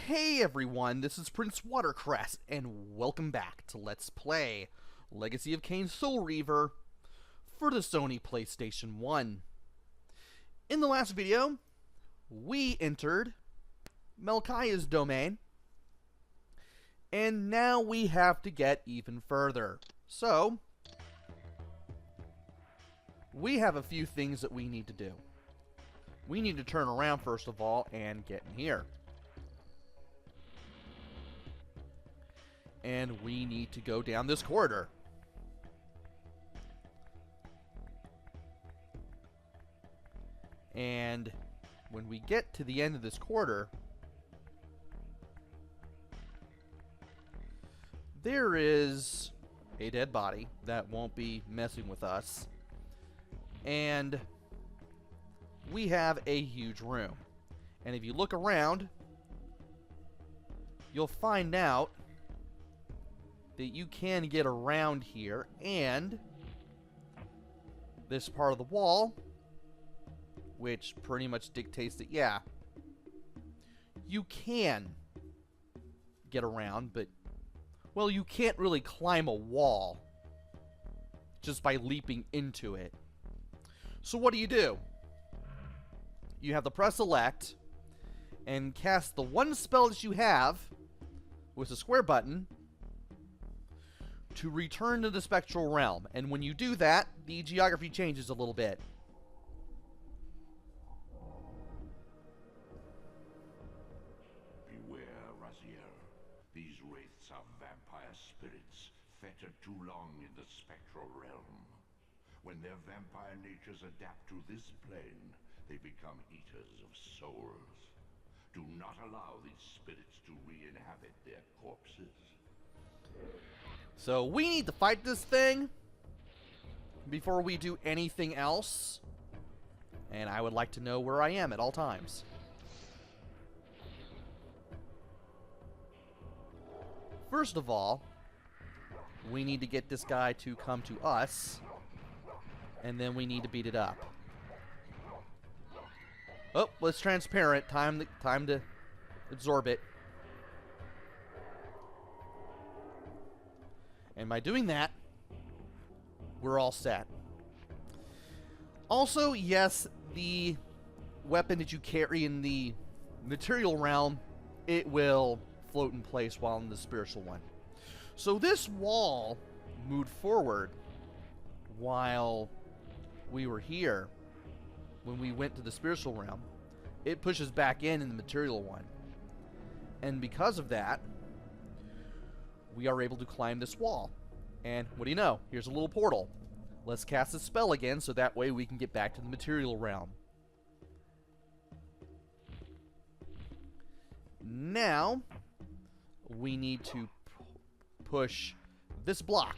Hey everyone, this is PrinceWatercress, and welcome back to Let's Play Legacy of Kain Soul Reaver for the Sony PlayStation 1. In the last video, we entered Melchiah's domain, and now we have to get even further. So, we have a few things that we need to do. We need to turn around first of all and get in here. And we need to go down this corridor. And when we get to the end of this corridor, there is a dead body that won't be messing with us. And we have a huge room. And if you look around, you'll find out that you can get around here, and this part of the wall, which pretty much dictates that, yeah, you can get around, but, well, you can't really climb a wall just by leaping into it. So what do? You have to press select and cast the one spell that you have with the square button to return to the spectral realm. And when you do that, the geography changes a little bit. Beware, Raziel. These wraiths are vampire spirits, fettered too long in the spectral realm. When their vampire natures adapt to this plane, they become eaters of souls. Do not allow these spirits to re-inhabit their corpses. So we need to fight this thing before we do anything else. And I would like to know where I am at all times. First of all, we need to get this guy to come to us. And then we need to beat it up. Oh, well, it's transparent. Time to absorb it. And by doing that, we're all set. Also, yes, the weapon that you carry in the material realm, it will float in place while in the spiritual one. So this wall moved forward while we were here. When we went to the spiritual realm, it pushes back in the material one. And because of that, we are able to climb this wall. And what do you know? Here's a little portal. Let's cast a spell again so that way we can get back to the material realm. Now, we need to push this block.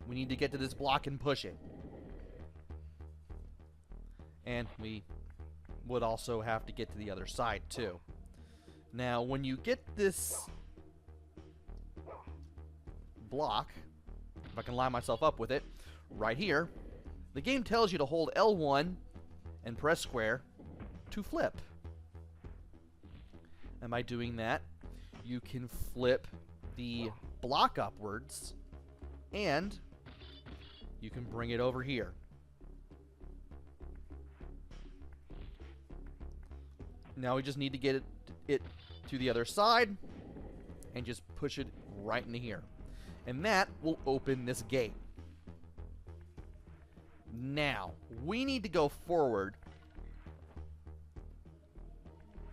We need to get to this block and push it. And we would also have to get to the other side too. Now, when you get this block, if I can line myself up with it, right here, the game tells you to hold L1 and press square to flip. And by doing that, you can flip the block upwards, and you can bring it over here. Now we just need to get it to the other side and just push it right into here. And that will open this gate. Now, we need to go forward.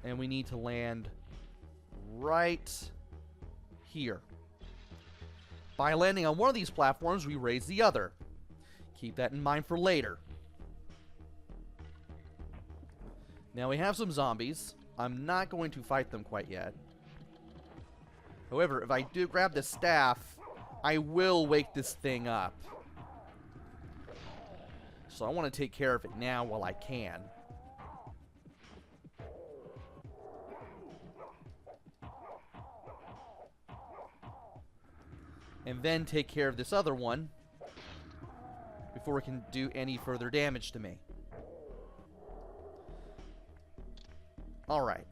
And we need to land right here. By landing on one of these platforms, we raise the other. Keep that in mind for later. Now we have some zombies. I'm not going to fight them quite yet. However, if I do grab the staff, I will wake this thing up. So I want to take care of it now while I can. And then take care of this other one before it can do any further damage to me. Alright.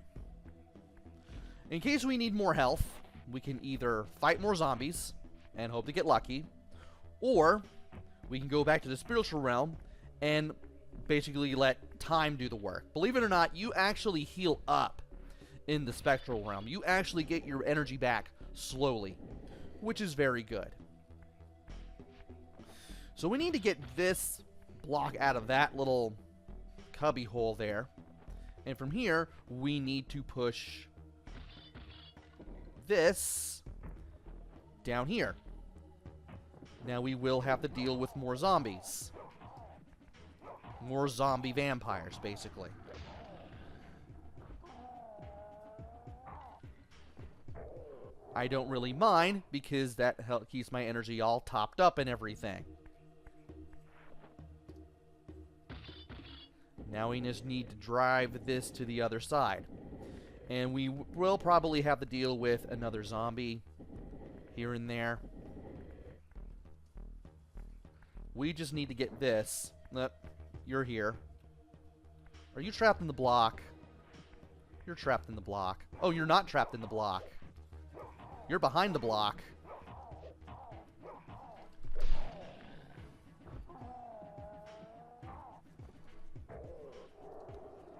In case we need more health, we can either fight more zombies and hope to get lucky, or we can go back to the spiritual realm and basically let time do the work. Believe it or not, you actually heal up in the spectral realm. You actually get your energy back slowly, which is very good. So we need to get this block out of that little cubby hole there. And from here, we need to push this down here. Now we will have to deal with more zombies. More zombie vampires, basically. I don't really mind, because that keeps my energy all topped up and everything. Now we just need to drive this to the other side. And we will probably have to deal with another zombie here and there. We just need to get this. You're here. Are you trapped in the block? You're trapped in the block. Oh, you're not trapped in the block. You're behind the block.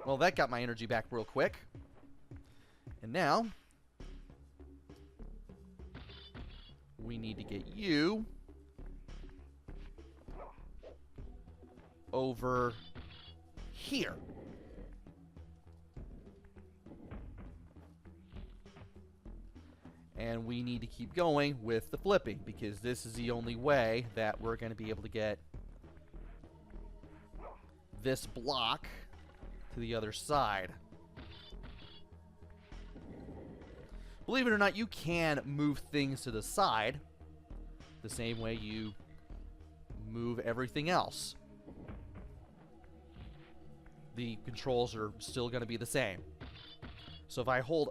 Well, that got my energy back real quick. And now we need to get you over here. And we need to keep going with the flipping, because this is the only way that we're going to be able to get this block to the other side. Believe it or not, you can move things to the side the same way you move everything else. The controls are still going to be the same. So if I hold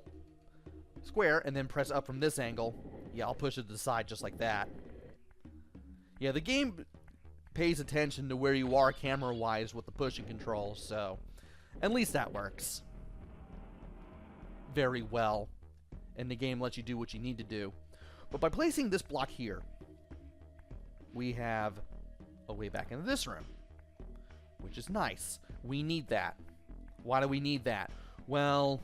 square and then press up from this angle, yeah, I'll push it to the side just like that. Yeah, the game pays attention to where you are camera-wise with the pushing controls, so at least that works very well. And the game lets you do what you need to do. But by placing this block here, we have a way back into this room, which is nice. We need that. Why do we need that? Well,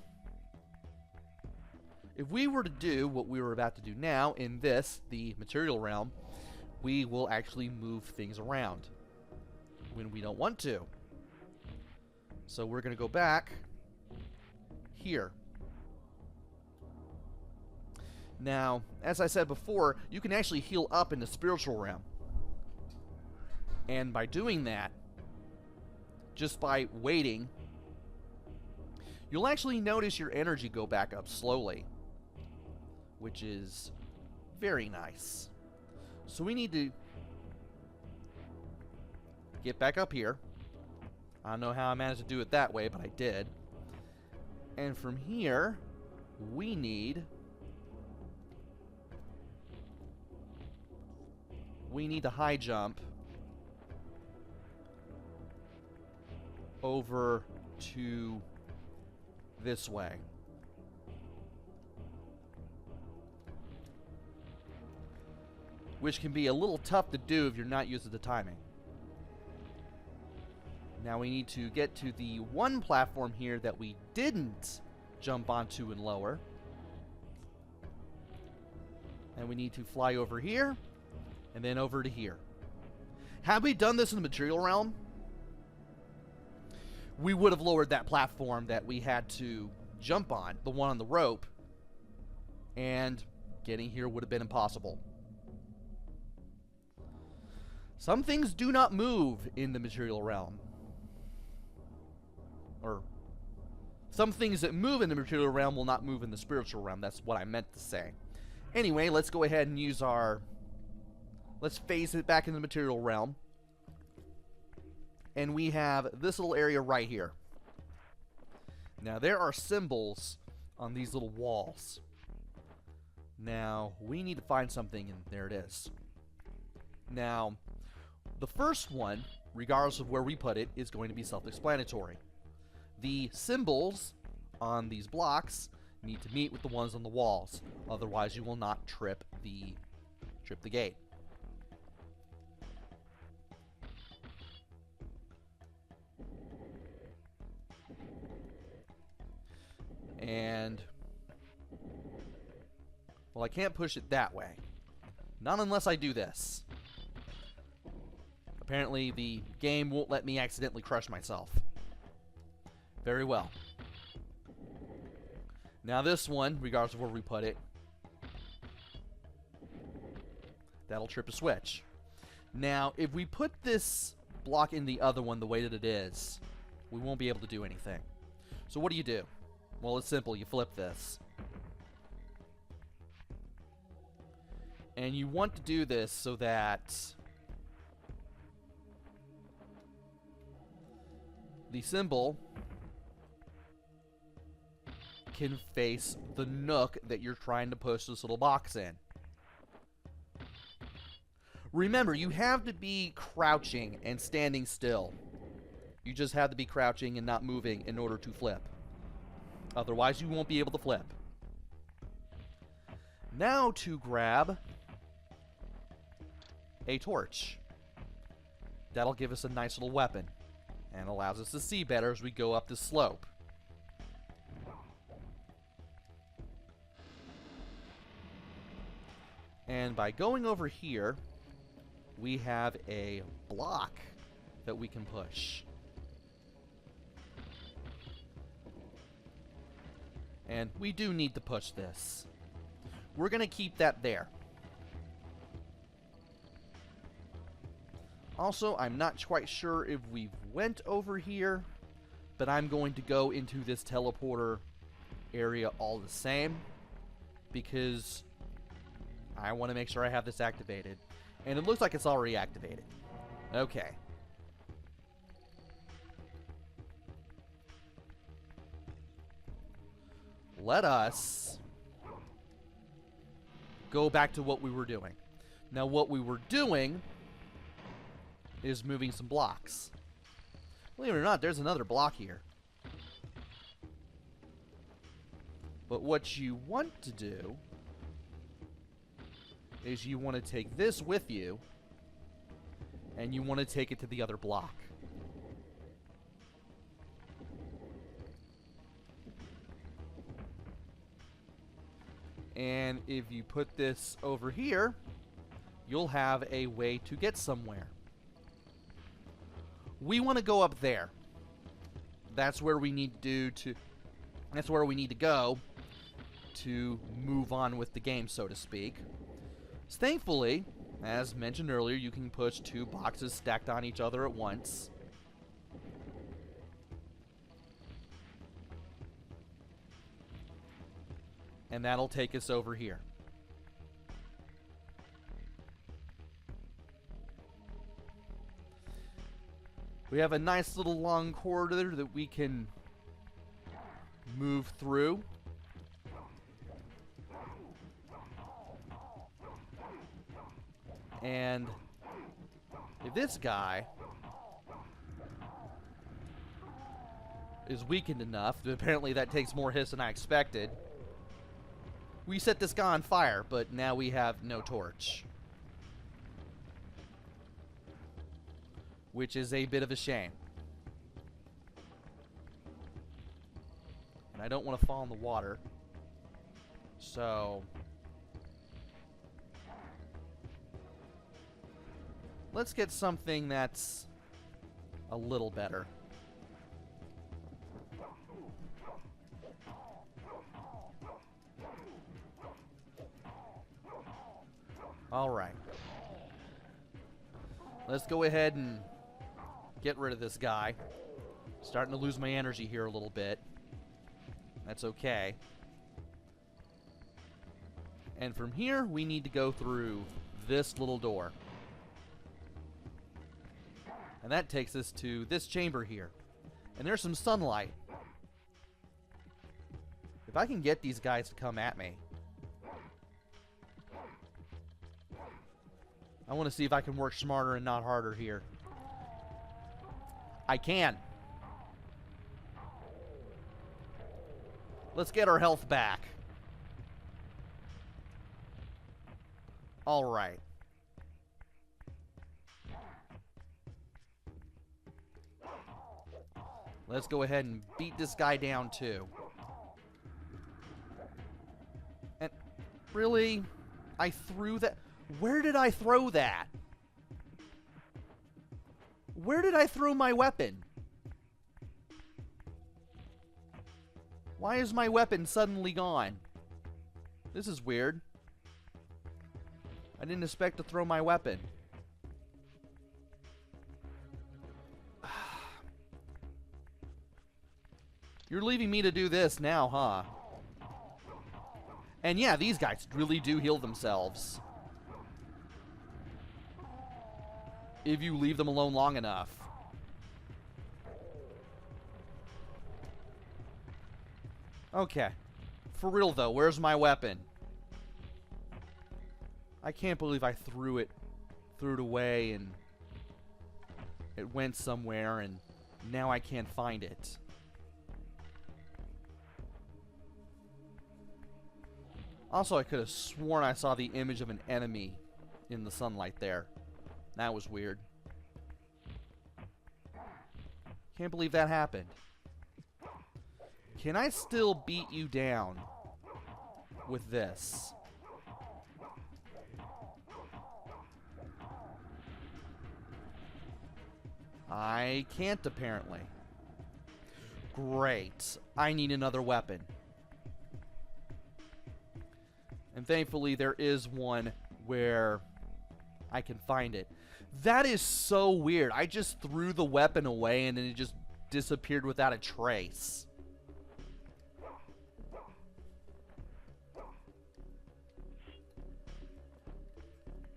if we were to do what we were about to do now in this, the material realm, we will actually move things around when we don't want to. So we're going to go back here. Now, as I said before, you can actually heal up in the spiritual realm. And by doing that, just by waiting, you'll actually notice your energy go back up slowly, which is very nice. So we need to get back up here. I don't know how I managed to do it that way, but I did. And from here, we need to high jump over to this way. Which can be a little tough to do if you're not used to the timing. Now we need to get to the one platform here that we didn't jump onto and lower. And we need to fly over here and then over to here. Had we done this in the material realm, we would have lowered that platform that we had to jump on, the one on the rope, and getting here would have been impossible. Some things do not move in the material realm. Or some things that move in the material realm will not move in the spiritual realm. That's what I meant to say. Anyway, let's go ahead and use our... Let's phase it back into the material realm. And we have this little area right here. Now, there are symbols on these little walls. Now, we need to find something, and there it is. Now, the first one, regardless of where we put it, is going to be self-explanatory. The symbols on these blocks need to meet with the ones on the walls. Otherwise, you will not trip the gate. And well, I can't push it that way. Not unless I do this. Apparently, the game won't let me accidentally crush myself. Very well. Now this one, regardless of where we put it, that'll trip a switch. Now, if we put this block in the other one the way that it is, we won't be able to do anything. So what do? Well, it's simple. You flip this. And you want to do this so that the symbol can face the nook that you're trying to push this little box in. Remember, you have to be crouching and standing still. You just have to be crouching and not moving in order to flip. Otherwise, you won't be able to flip. Now to grab a torch. That'll give us a nice little weapon and allows us to see better as we go up this slope. And by going over here, we have a block that we can push. And we do need to push this. We're going to keep that there. Also, I'm not quite sure if we went over here, but I'm going to go into this teleporter area all the same because I want to make sure I have this activated. And it looks like it's already activated. Okay. Let us go back to what we were doing. Now, what we were doing is moving some blocks. Believe it or not, there's another block here. But what you want to do is you want to take this with you and you want to take it to the other block. And if you put this over here, you'll have a way to get somewhere. We want to go up there. That's where we need to that's where we need to go to move on with the game, so to speak. So thankfully, as mentioned earlier, you can push two boxes stacked on each other at once. And that'll take us over here. We have a nice little long corridor that we can move through. And if this guy is weakened enough, apparently that takes more hits than I expected, we set this guy on fire, but now we have no torch. Which is a bit of a shame. And I don't want to fall in the water. So let's get something that's a little better. All right. Let's go ahead and get rid of this guy. Starting to lose my energy here a little bit. That's okay. And from here, we need to go through this little door. And that takes us to this chamber here. And there's some sunlight. If I can get these guys to come at me, I want to see if I can work smarter and not harder here. I can. Let's get our health back. Alright. Let's go ahead and beat this guy down too. And really? I threw that? Where did I throw that? Where did I throw my weapon? Why is my weapon suddenly gone? This is weird. I didn't expect to throw my weapon. You're leaving me to do this now, huh? And yeah, these guys really do heal themselves. If you leave them alone long enough. Okay. For real though, where's my weapon? I can't believe I threw it away and it went somewhere and now I can't find it. Also, I could have sworn I saw the image of an enemy in the sunlight there. That was weird. Can't believe that happened. Can I still beat you down with this? I can't, apparently. Great. I need another weapon. And thankfully, there is one where I can find it. That is so weird. I just threw the weapon away and then it just disappeared without a trace.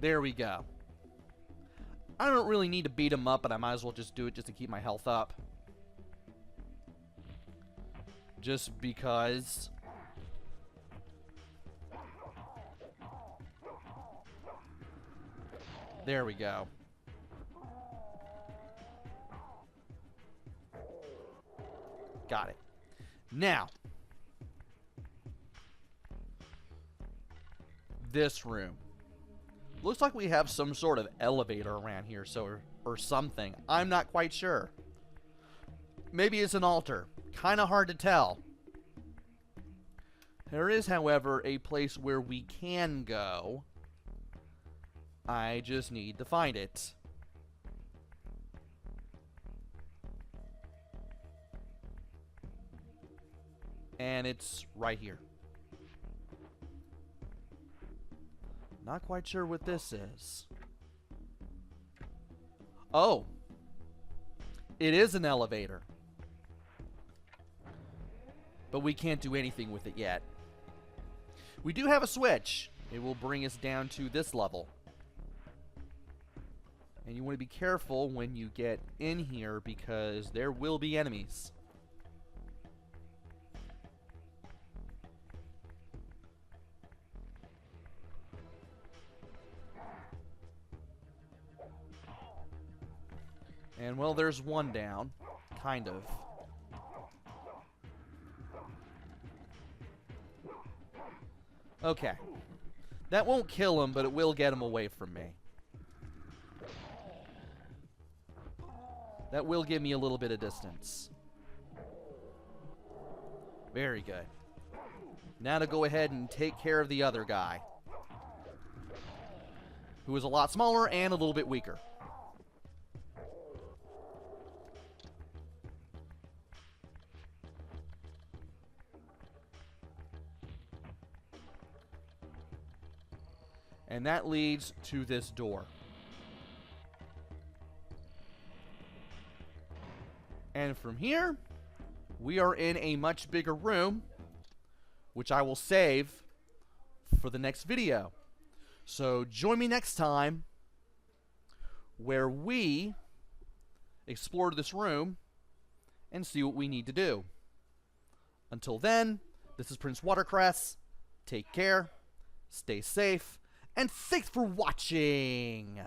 There we go. I don't really need to beat him up, but I might as well just do it just to keep my health up. Just because. There we go. Got it. Now, this room. Looks like we have some sort of elevator around here, or something. I'm not quite sure. Maybe it's an altar. Kind of hard to tell. There is, however, a place where we can go. I just need to find it. And it's right here. Not quite sure what this is. Oh. It is an elevator. But we can't do anything with it yet. We do have a switch. It will bring us down to this level. And you want to be careful when you get in here because there will be enemies. And well, there's one down. Kind of. Okay. That won't kill him, but it will get him away from me. That will give me a little bit of distance. Very good. Now to go ahead and take care of the other guy, who is a lot smaller and a little bit weaker. And that leads to this door. And from here, we are in a much bigger room, which I will save for the next video. So join me next time where we explore this room and see what we need to do. Until then, this is PrinceWatercress. Take care, stay safe, and thanks for watching!